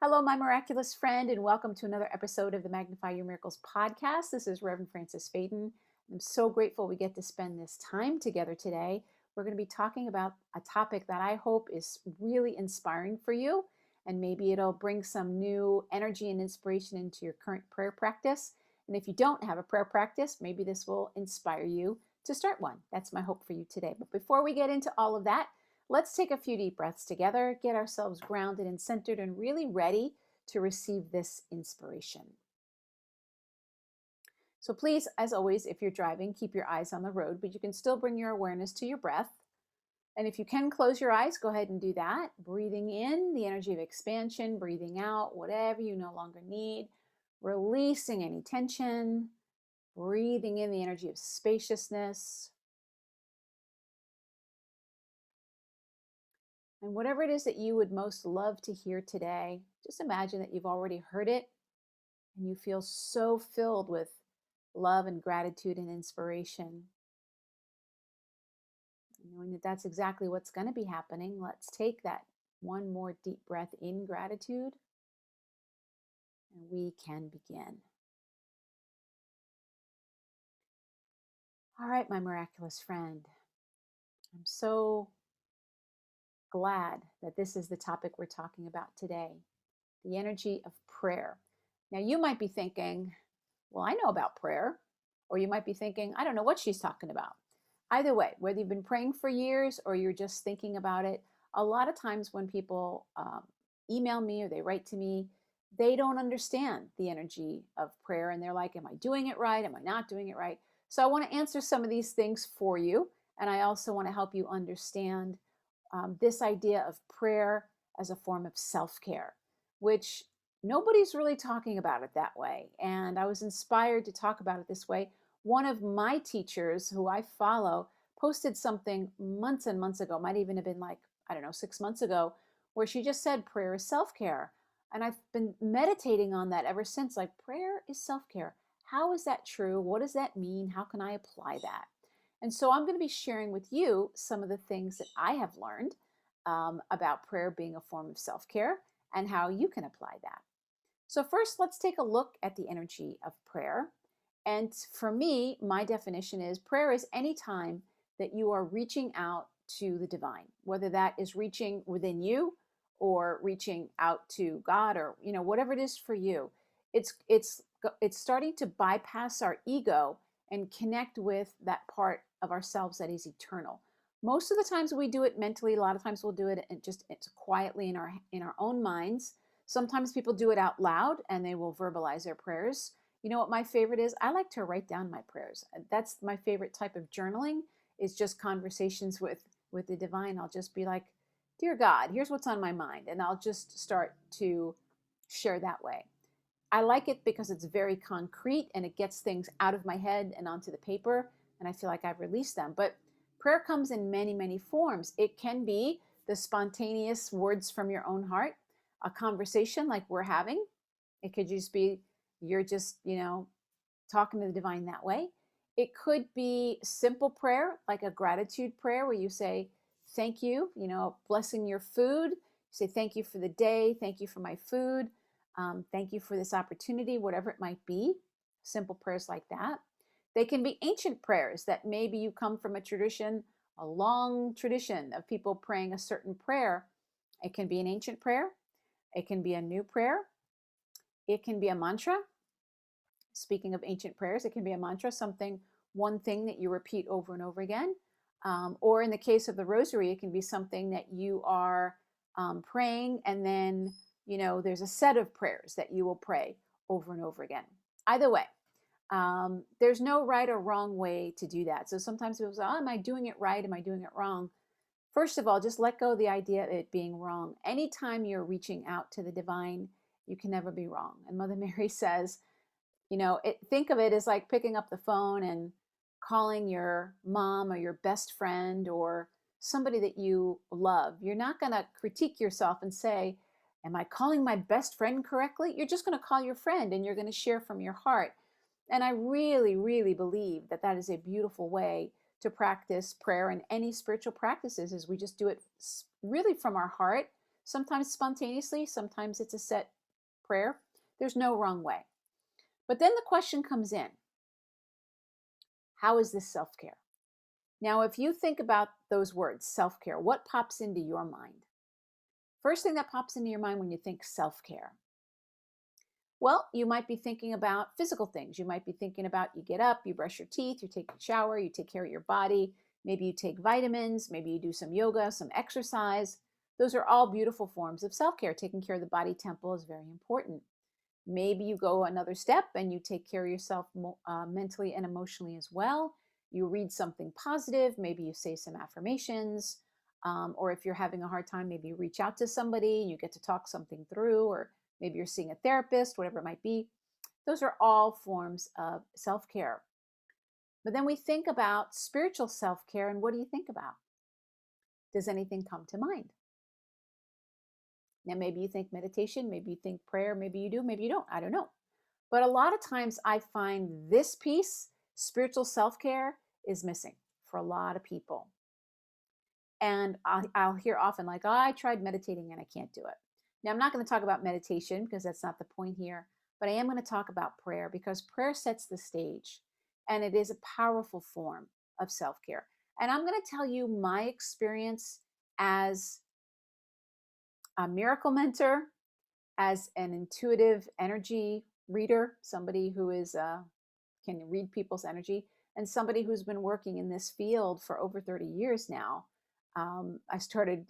Hello, my miraculous friend, and welcome to another episode of the Magnify Your Miracles podcast. This is Reverend Frances Faden. I'm so grateful we get to spend this time together today. We're going to be talking about a topic that I hope is really inspiring for you, and maybe it'll bring some new energy and inspiration into your current prayer practice. And if you don't have a prayer practice, maybe this will inspire you to start one. That's my hope for you today. But before we get into all of that, let's take a few deep breaths together, get ourselves grounded and centered and really ready to receive this inspiration. So please, as always, if you're driving, keep your eyes on the road, but you can still bring your awareness to your breath. And if you can close your eyes, go ahead and do that. Breathing in the energy of expansion, breathing out whatever you no longer need, releasing any tension, breathing in the energy of spaciousness. And whatever it is that you would most love to hear today, just imagine that you've already heard it and you feel so filled with love and gratitude and inspiration. Knowing that that's exactly what's going to be happening, let's take that one more deep breath in gratitude and we can begin. All right, my miraculous friend. I'm so glad that this is the topic we're talking about today, the energy of prayer. Now, you might be thinking, well, I know about prayer. Or you might be thinking, I don't know what she's talking about. Either way, whether you've been praying for years or you're just thinking about it, a lot of times when people email me or they write to me, they don't understand the energy of prayer. And they're like, am I doing it right? Am I not doing it right? So I want to answer some of these things for you. And I also want to help you understand this idea of prayer as a form of self-care, which nobody's really talking about it that way. And I was inspired to talk about it this way. One of my teachers who I follow posted something months and months ago, might even have been like, I don't know, 6 months ago, where she just said prayer is self-care. And I've been meditating on that ever since, like prayer is self-care. How is that true? What does that mean? How can I apply that? And so I'm going to be sharing with you some of the things that I have learned about prayer being a form of self-care and how you can apply that. So first, let's take a look at the energy of prayer. And for me, my definition is prayer is any time that you are reaching out to the divine, whether that is reaching within you or reaching out to God or whatever it is for you. It's starting to bypass our ego and connect with that part of ourselves that is eternal. Most of the times we do it mentally. A lot of times we'll do it just quietly in our own minds. Sometimes people do it out loud and they will verbalize their prayers. You know what my favorite is? I like to write down my prayers. That's my favorite type of journaling, is just conversations with the divine. I'll just be like, dear God, here's what's on my mind. And I'll just start to share that way. I like it because it's very concrete and it gets things out of my head and onto the paper. And I feel like I've released them. But prayer comes in many, many forms. It can be the spontaneous words from your own heart, a conversation like we're having. It could just be you're just, talking to the divine that way. It could be simple prayer, like a gratitude prayer where you say, thank you, blessing your food. You say, thank you for the day. Thank you for my food. Thank you for this opportunity, whatever it might be. Simple prayers like that. They can be ancient prayers that maybe you come from a long tradition of people praying a certain prayer. It can be an ancient prayer. It can be a new prayer. It can be a mantra. Speaking of ancient prayers, it can be a mantra, one thing that you repeat over and over again. Or in the case of the Rosary, it can be something that you are praying and then, there's a set of prayers that you will pray over and over again. Either way, there's no right or wrong way to do that. So sometimes people say, oh, am I doing it right? Am I doing it wrong? First of all, just let go of the idea of it being wrong. Anytime you're reaching out to the divine, you can never be wrong. And Mother Mary says, think of it as like picking up the phone and calling your mom or your best friend or somebody that you love. You're not going to critique yourself and say, am I calling my best friend correctly? You're just going to call your friend and you're going to share from your heart. And I really, really believe that that is a beautiful way to practice prayer and any spiritual practices, is we just do it really from our heart sometimes spontaneously, sometimes it's a set prayer. There's no wrong way. But then the question comes in, how is this self-care? Now, if you think about those words, self-care, what pops into your mind? First thing that pops into your mind when you think self-care. Well, you might be thinking about physical things. You might be thinking about you get up, you brush your teeth, you take a shower, you take care of your body. Maybe you take vitamins, maybe you do some yoga, some exercise. Those are all beautiful forms of self-care. Taking care of the body temple is very important. Maybe you go another step and you take care of yourself mentally and emotionally as well. You read something positive, maybe you say some affirmations, or if you're having a hard time, maybe you reach out to somebody, you get to talk something through, or maybe you're seeing a therapist, whatever it might be. Those are all forms of self-care. But then we think about spiritual self-care, and what do you think about? Does anything come to mind? Now, maybe you think meditation, maybe you think prayer, maybe you do, maybe you don't. I don't know. But a lot of times I find this piece, spiritual self-care, is missing for a lot of people. And I'll hear often like, oh, I tried meditating and I can't do it. Now, I'm not going to talk about meditation because that's not the point here, but I am going to talk about prayer because prayer sets the stage and it is a powerful form of self-care. And I'm going to tell you my experience as a miracle mentor, as an intuitive energy reader, somebody who is can read people's energy, and somebody who's been working in this field for over 30 years now. I started,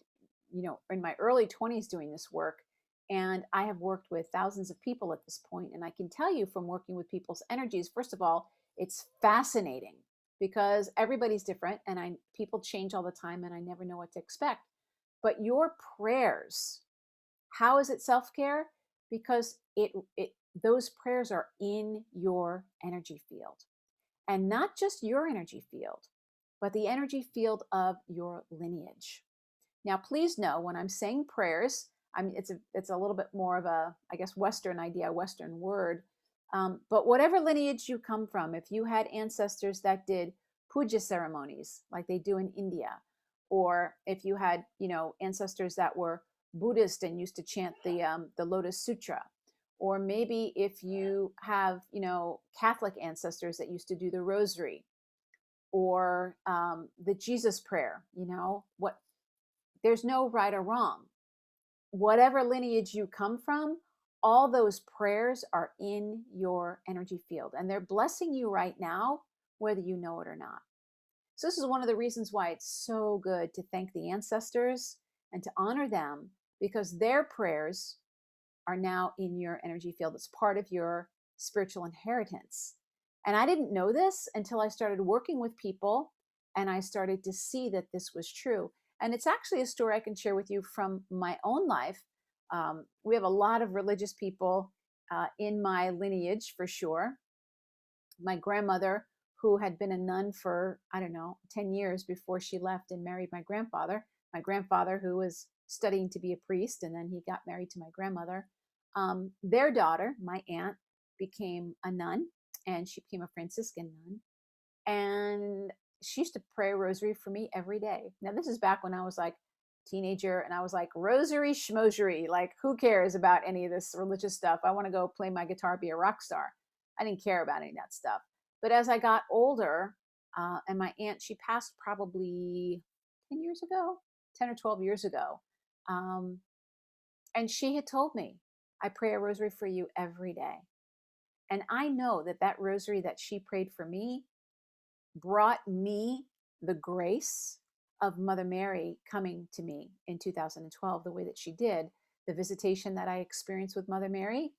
in my early 20s doing this work, and I have worked with thousands of people at this point. And I can tell you from working with people's energies, first of all, it's fascinating because everybody's different, and people change all the time, and I never know what to expect. But your prayers, how is it self-care? Because those prayers are in your energy field. And not just your energy field, but the energy field of your lineage. Now, please know when I'm saying prayers, it's a little bit more of a, I guess, Western idea, Western word. But whatever lineage you come from, if you had ancestors that did puja ceremonies like they do in India, or if you had, ancestors that were Buddhist and used to chant the Lotus Sutra, or maybe if you have, Catholic ancestors that used to do the Rosary, or the Jesus prayer, there's no right or wrong. Whatever lineage you come from, all those prayers are in your energy field, and they're blessing you right now, whether you know it or not. So this is one of the reasons why it's so good to thank the ancestors and to honor them, because their prayers are now in your energy field. It's part of your spiritual inheritance. And I didn't know this until I started working with people and I started to see that this was true. And it's actually a story I can share with you from my own life. We have a lot of religious people in my lineage for sure. My grandmother, who had been a nun for, 10 years before she left and married my grandfather, who was studying to be a priest, and then he got married to my grandmother. Their daughter, my aunt, became a nun, and she became a Franciscan nun. And she used to pray a rosary for me every day. Now, this is back when I was like a teenager, and I was like, rosary schmosery, like who cares about any of this religious stuff? I want to go play my guitar, be a rock star. I didn't care about any of that stuff. But as I got older, and my aunt, she passed probably 10 years ago, 10 or 12 years ago. And she had told me, I pray a rosary for you every day. And I know that that rosary that she prayed for me brought me the grace of Mother Mary coming to me in 2012 the way that she did, the visitation that I experienced with Mother Mary.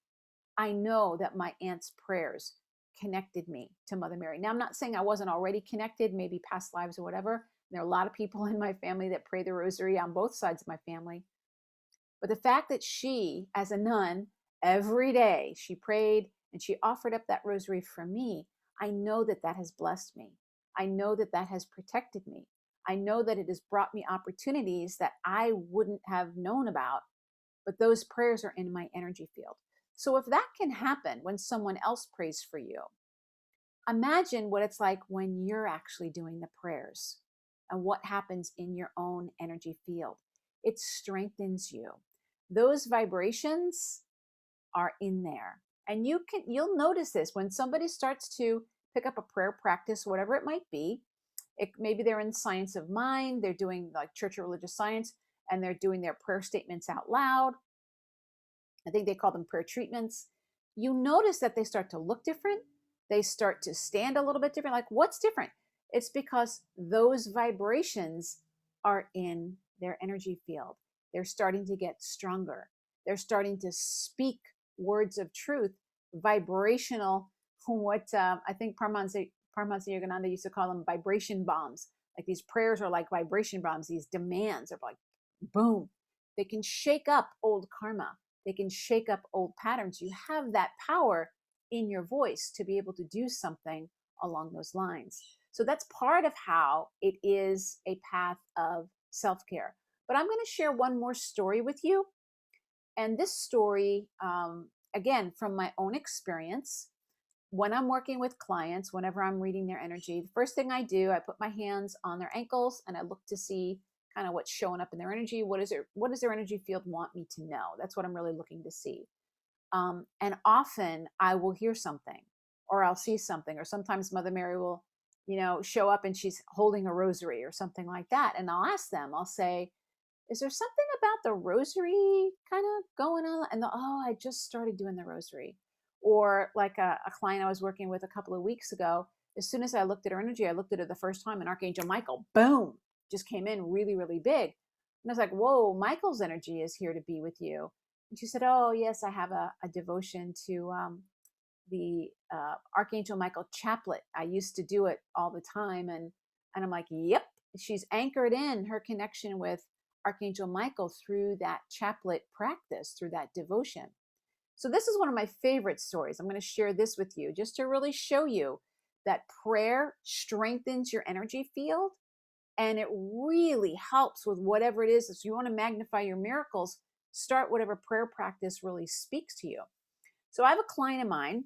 I know that my aunt's prayers connected me to Mother Mary. Now, I'm not saying I wasn't already connected, maybe past lives or whatever. There are a lot of people in my family that pray the rosary on both sides of my family. But the fact that she, as a nun, every day she prayed and she offered up that rosary for me, I know that that has blessed me. I know that that has protected me. I know that it has brought me opportunities that I wouldn't have known about, but those prayers are in my energy field. So if that can happen when someone else prays for you, imagine what it's like when you're actually doing the prayers and what happens in your own energy field. It strengthens you. Those vibrations are in there. And you'll notice this when somebody starts to pick up a prayer practice, whatever it might be. Maybe they're in science of mind, they're doing like church or religious science, and they're doing their prayer statements out loud. I think they call them prayer treatments. You notice that they start to look different. They start to stand a little bit different. Like, what's different? It's because those vibrations are in their energy field. They're starting to get stronger. They're starting to speak words of truth, vibrational, what I think Paramahansa Yogananda used to call them vibration bombs. Like these prayers are like vibration bombs. These demands are like, boom. They can shake up old karma. They can shake up old patterns. You have that power in your voice to be able to do something along those lines. So that's part of how it is a path of self-care. But I'm going to share one more story with you. And this story, again, from my own experience, when I'm working with clients, whenever I'm reading their energy, the first thing I do, I put my hands on their ankles and I look to see kind of what's showing up in their energy. What does their energy field want me to know? That's what I'm really looking to see. And often I will hear something or I'll see something, or sometimes Mother Mary will, show up and she's holding a rosary or something like that. And I'll ask them, I'll say, is there something about the rosary kind of going on? And I just started doing the rosary. Or like a client I was working with a couple of weeks ago, as soon as I looked at her energy, I looked at her the first time and Archangel Michael, boom, just came in really, really big. And I was like, whoa, Michael's energy is here to be with you. And she said, oh, yes, I have a devotion to the Archangel Michael chaplet. I used to do it all the time. And I'm like, yep, she's anchored in her connection with Archangel Michael through that chaplet practice, through that devotion. So this is one of my favorite stories. I'm going to share this with you just to really show you that prayer strengthens your energy field, and it really helps with whatever it is. If you want to magnify your miracles, start whatever prayer practice really speaks to you. So I have a client of mine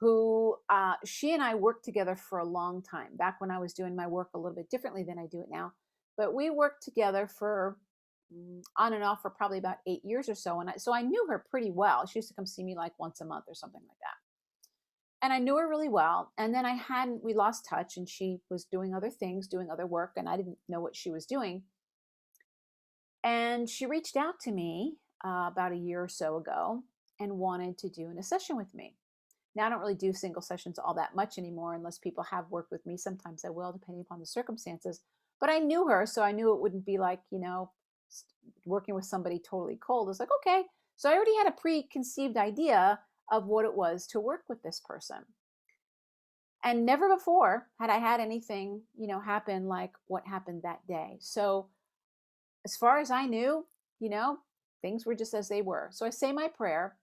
who she and I worked together for a long time, back when I was doing my work a little bit differently than I do it now. But we worked together for on and off for probably about 8 years or so. And so I knew her pretty well. She used to come see me like once a month or something like that. And I knew her really well. And then we lost touch, and she was doing other things, doing other work, and I didn't know what she was doing. And she reached out to me about a year or so ago and wanted to do a session with me. Now, I don't really do single sessions all that much anymore unless people have worked with me. Sometimes I will, depending upon the circumstances. But I knew her, so I knew it wouldn't be like, working with somebody totally cold. It's like, okay. So I already had a preconceived idea of what it was to work with this person. And never before had I had anything, happen like what happened that day. So as far as I knew, things were just as they were. So I say my prayer.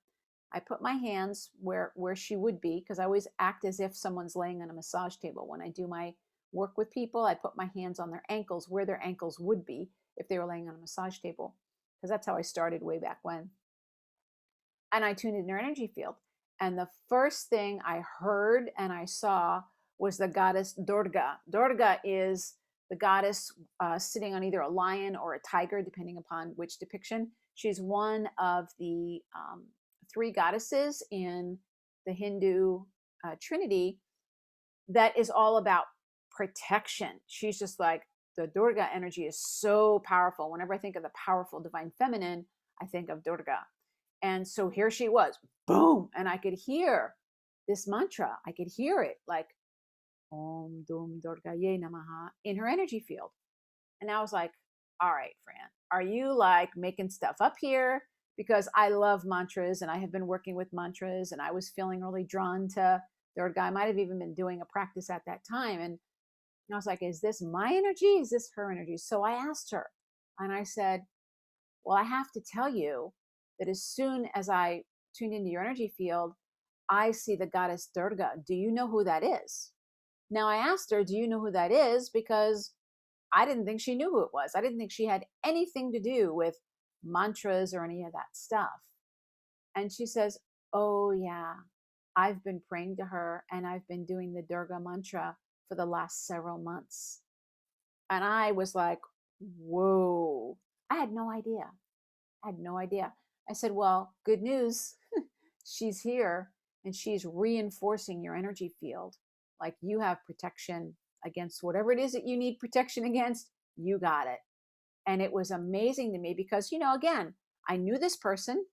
I put my hands where she would be, because I always act as if someone's laying on a massage table. When I do my work with people, I put my hands on their ankles where their ankles would be if they were laying on a massage table, because that's how I started way back when. And I tuned in their energy field. And the first thing I heard and I saw was the goddess Durga. Durga is the goddess sitting on either a lion or a tiger, depending upon which depiction. She's one of the 3 goddesses in the Hindu Trinity that is all about protection. She's just like, the Durga energy is so powerful. Whenever I think of the powerful divine feminine, I think of Durga. And so here she was, boom. And I could hear this mantra. I could hear it like, Om Dum Durgaye Namaha, in her energy field. And I was like, all right, Fran, are you like making stuff up here? Because I love mantras and I have been working with mantras, and I was feeling really drawn to Durga. I might have even been doing a practice at that time. And I was like, is this my energy? Is this her energy? So I asked her, and I said, well, I have to tell you that as soon as I tuned into your energy field, I see the goddess Durga. Do you know who that is? Now I asked her, do you know who that is? Because I didn't think she knew who it was. I didn't think she had anything to do with mantras or any of that stuff. And she says, oh yeah, I've been praying to her and I've been doing the Durga mantra for the last several months. And I was like, Whoa. I had no idea. I had no idea. I said, well, good news. She's here and she's reinforcing your energy field. Like you have protection against whatever it is that you need protection against. You got it. And it was amazing to me because, again, I knew this person.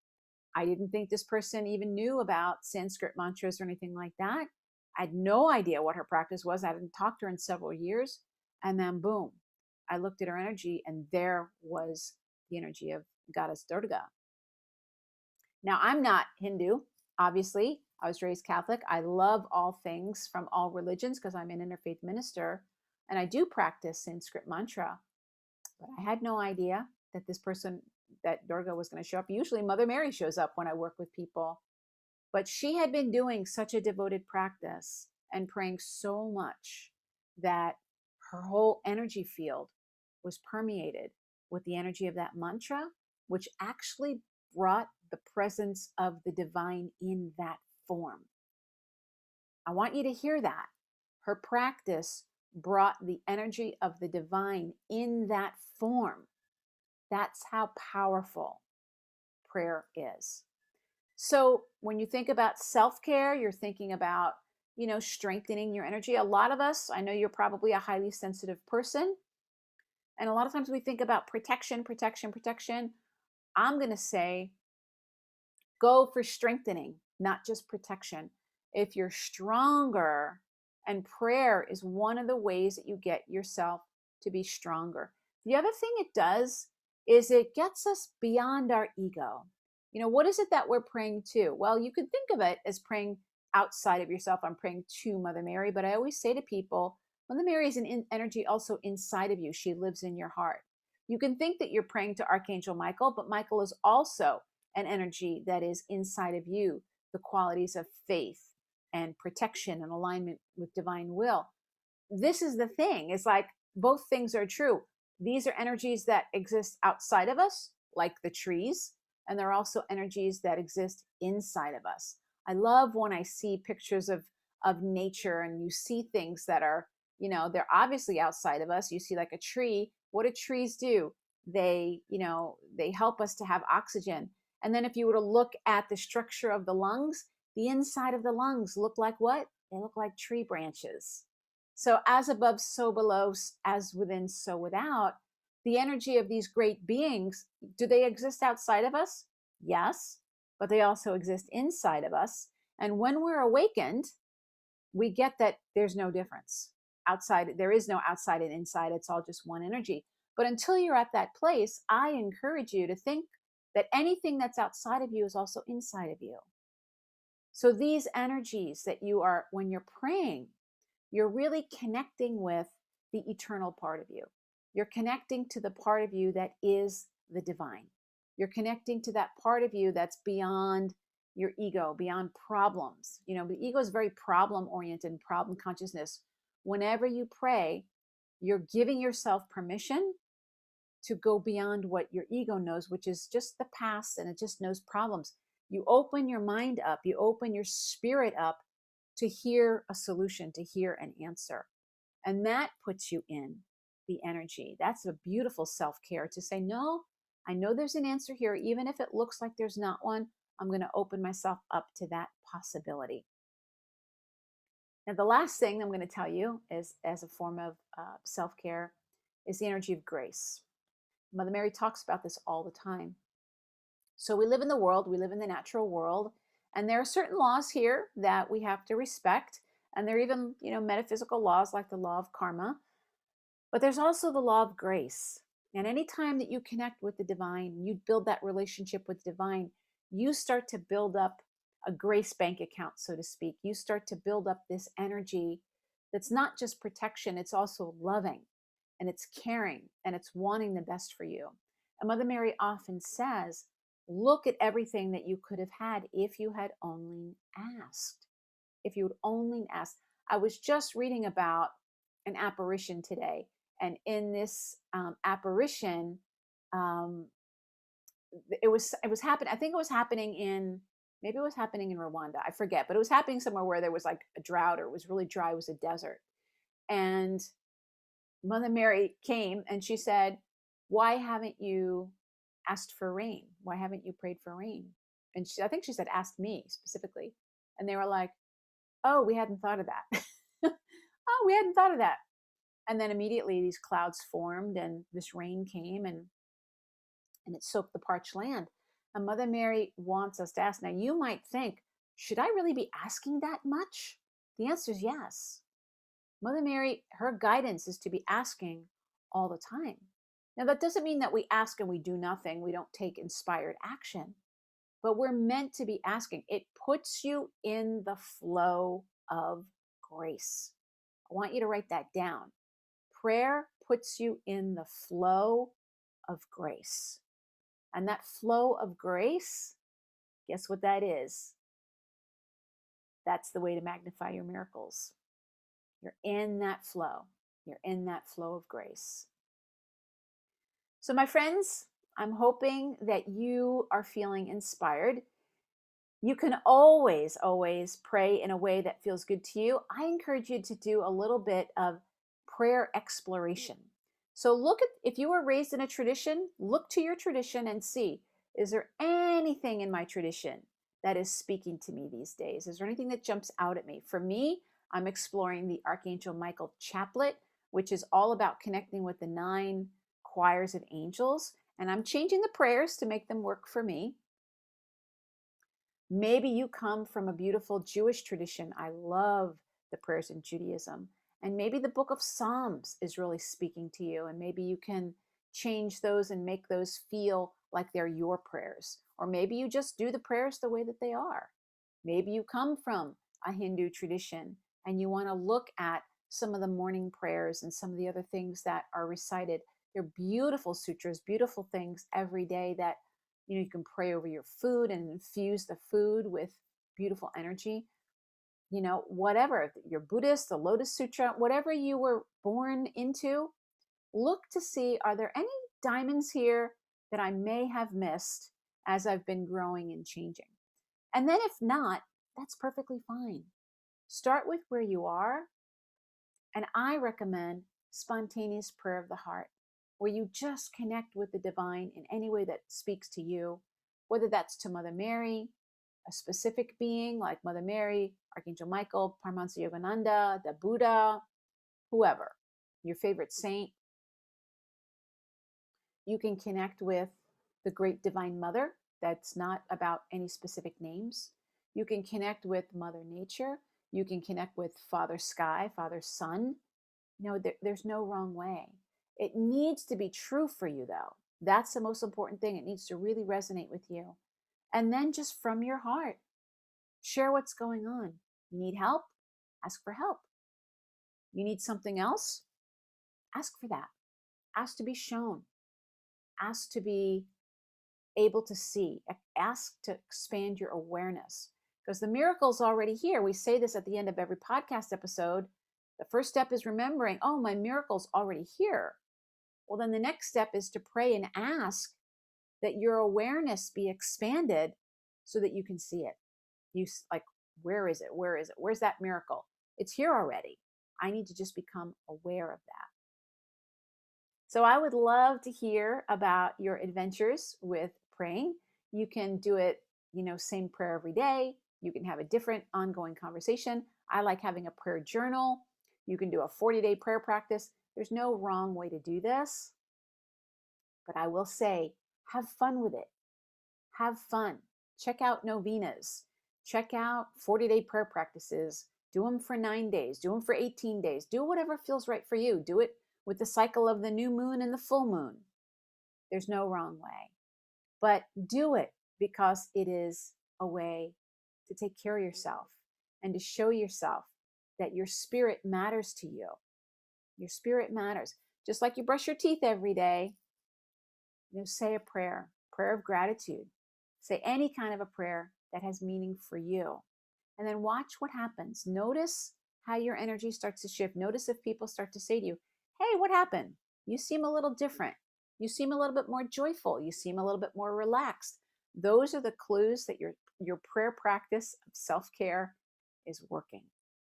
I didn't think this person even knew about Sanskrit mantras or anything like that. I had no idea what her practice was. I hadn't talked to her in several years. And then, boom, I looked at her energy, and there was the energy of Goddess Durga. Now, I'm not Hindu, obviously. I was raised Catholic. I love all things from all religions because I'm an interfaith minister, and I do practice Sanskrit mantra. But I had no idea that this person, that Durga, was going to show up. Usually, Mother Mary shows up when I work with people. But she had been doing such a devoted practice and praying so much that her whole energy field was permeated with the energy of that mantra, which actually brought the presence of the divine in that form. I want you to hear that. Her practice brought the energy of the divine in that form. That's how powerful prayer is. So when you think about self-care, you're thinking about, strengthening your energy. A lot of us, I know you're probably a highly sensitive person. And a lot of times we think about protection, protection, protection. I'm going to say, go for strengthening, not just protection. If you're stronger, and prayer is one of the ways that you get yourself to be stronger. The other thing it does is it gets us beyond our ego. What is it that we're praying to? Well, you could think of it as praying outside of yourself. I'm praying to Mother Mary, but I always say to people, Mother Mary is an energy also inside of you. She lives in your heart. You can think that you're praying to Archangel Michael, but Michael is also an energy that is inside of you, the qualities of faith and protection and alignment with divine will. This is the thing. It's like both things are true. These are energies that exist outside of us, like the trees, and there are also energies that exist inside of us. I love when I see pictures of nature and you see things that are, they're obviously outside of us. You see like a tree. What do trees do? They help us to have oxygen. And then if you were to look at the structure of the lungs, the inside of the lungs look like what? They look like tree branches. So as above, so below, as within, so without. The energy of these great beings, do they exist outside of us? Yes, but they also exist inside of us. And when we're awakened, we get that there's no difference. Outside, there is no outside and inside. It's all just one energy. But until you're at that place, I encourage you to think that anything that's outside of you is also inside of you. So these energies that you are, when you're praying, you're really connecting with the eternal part of you. You're connecting to the part of you that is the divine. You're connecting to that part of you that's beyond your ego, beyond problems. The ego is very problem oriented, problem consciousness. Whenever you pray, you're giving yourself permission to go beyond what your ego knows, which is just the past, and it just knows problems. You open your mind up, you open your spirit up to hear a solution, to hear an answer. And that puts you in the energy. That's a beautiful self-care, to say, no, I know there's an answer here. Even if it looks like there's not one, I'm going to open myself up to that possibility. Now, the last thing I'm going to tell you is, as a form of self-care, is the energy of grace. Mother Mary talks about this all the time. So we live in the world, we live in the natural world, and there are certain laws here that we have to respect. And there are even, metaphysical laws like the law of karma. But there's also the law of grace. And anytime that you connect with the divine, you build that relationship with divine, you start to build up a grace bank account, so to speak. You start to build up this energy that's not just protection, it's also loving, and it's caring, and it's wanting the best for you. And Mother Mary often says, look at everything that you could have had if you had only asked. If you would only ask. I was just reading about an apparition today. And in this apparition, it was happening. I think it was happening in, maybe it was happening in Rwanda. I forget, but it was happening somewhere where there was like a drought, or it was really dry. It was a desert. And Mother Mary came and she said, why haven't you asked for rain? Why haven't you prayed for rain? And I think she said, asked me specifically. And they were like, oh, we hadn't thought of that. Oh, we hadn't thought of that. And then immediately these clouds formed and this rain came and it soaked the parched land. And Mother Mary wants us to ask. Now, you might think, should I really be asking that much? The answer is yes. Mother Mary, her guidance is to be asking all the time. Now, that doesn't mean that we ask and we do nothing. We don't take inspired action, but we're meant to be asking. It puts you in the flow of grace. I want you to write that down. Prayer puts you in the flow of grace. And that flow of grace, guess what that is? That's the way to magnify your miracles. You're in that flow. You're in that flow of grace. So, my friends, I'm hoping that you are feeling inspired. You can always, always pray in a way that feels good to you. I encourage you to do a little bit of prayer exploration. So look at, if you were raised in a tradition, look to your tradition and see, is there anything in my tradition that is speaking to me these days? Is there anything that jumps out at me? For me, I'm exploring the Archangel Michael Chaplet, which is all about connecting with the 9 choirs of angels. And I'm changing the prayers to make them work for me. Maybe you come from a beautiful Jewish tradition. I love the prayers in Judaism. And maybe the book of Psalms is really speaking to you. And maybe you can change those and make those feel like they're your prayers. Or maybe you just do the prayers the way that they are. Maybe you come from a Hindu tradition and you want to look at some of the morning prayers and some of the other things that are recited. They're beautiful sutras, beautiful things every day that you can pray over your food and infuse the food with beautiful energy. Whatever, you're Buddhist, the Lotus Sutra, whatever you were born into, look to see, are there any diamonds here that I may have missed as I've been growing and changing? And then if not, that's perfectly fine. Start with where you are. And I recommend spontaneous prayer of the heart, where you just connect with the divine in any way that speaks to you, whether that's to Mother Mary, a specific being like Mother Mary, Archangel Michael, Paramahansa Yogananda, the Buddha, whoever, your favorite saint. You can connect with the great divine mother. That's not about any specific names. You can connect with Mother Nature. You can connect with Father Sky, Father Sun. There's no wrong way. It needs to be true for you, though. That's the most important thing. It needs to really resonate with you. And then just from your heart, share what's going on. You need help? Ask for help. You need something else? Ask for that. Ask to be shown. Ask to be able to see. Ask to expand your awareness. Because the miracle's already here. We say this at the end of every podcast episode. The first step is remembering, oh, my miracle's already here. Well, then the next step is to pray and ask that your awareness be expanded so that you can see it. Where is it? Where is it? Where's that miracle? It's here already. I need to just become aware of that. So I would love to hear about your adventures with praying. You can do it, same prayer every day. You can have a different ongoing conversation. I like having a prayer journal. You can do a 40-day prayer practice. There's no wrong way to do this. But I will say, have fun with it. Have fun. Check out novenas. Check out 40-day prayer practices. Do them for 9 days. Do them for 18 days. Do whatever feels right for you. Do it with the cycle of the new moon and the full moon. There's no wrong way. But do it because it is a way to take care of yourself and to show yourself that your spirit matters to you. Your spirit matters. Just like you brush your teeth every day, say a prayer of gratitude. Say any kind of a prayer that has meaning for you. And then watch what happens. Notice how your energy starts to shift. Notice if people start to say to you, hey, what happened? You seem a little different. You seem a little bit more joyful. You seem a little bit more relaxed. Those are the clues that your prayer practice of self-care is working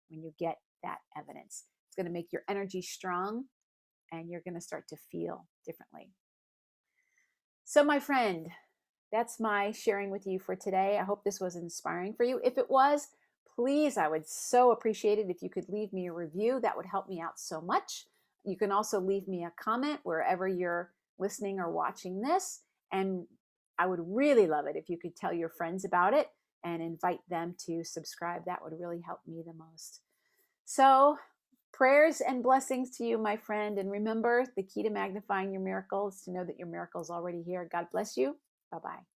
when you get that evidence. It's going to make your energy strong and you're going to start to feel differently. So, my friend, that's my sharing with you for today. I hope this was inspiring for you. If it was, please, I would so appreciate it if you could leave me a review. That would help me out so much. You can also leave me a comment wherever you're listening or watching this. And I would really love it if you could tell your friends about it and invite them to subscribe. That would really help me the most. So, prayers and blessings to you, my friend. And remember, the key to magnifying your miracles is to know that your miracle is already here. God bless you. Bye bye.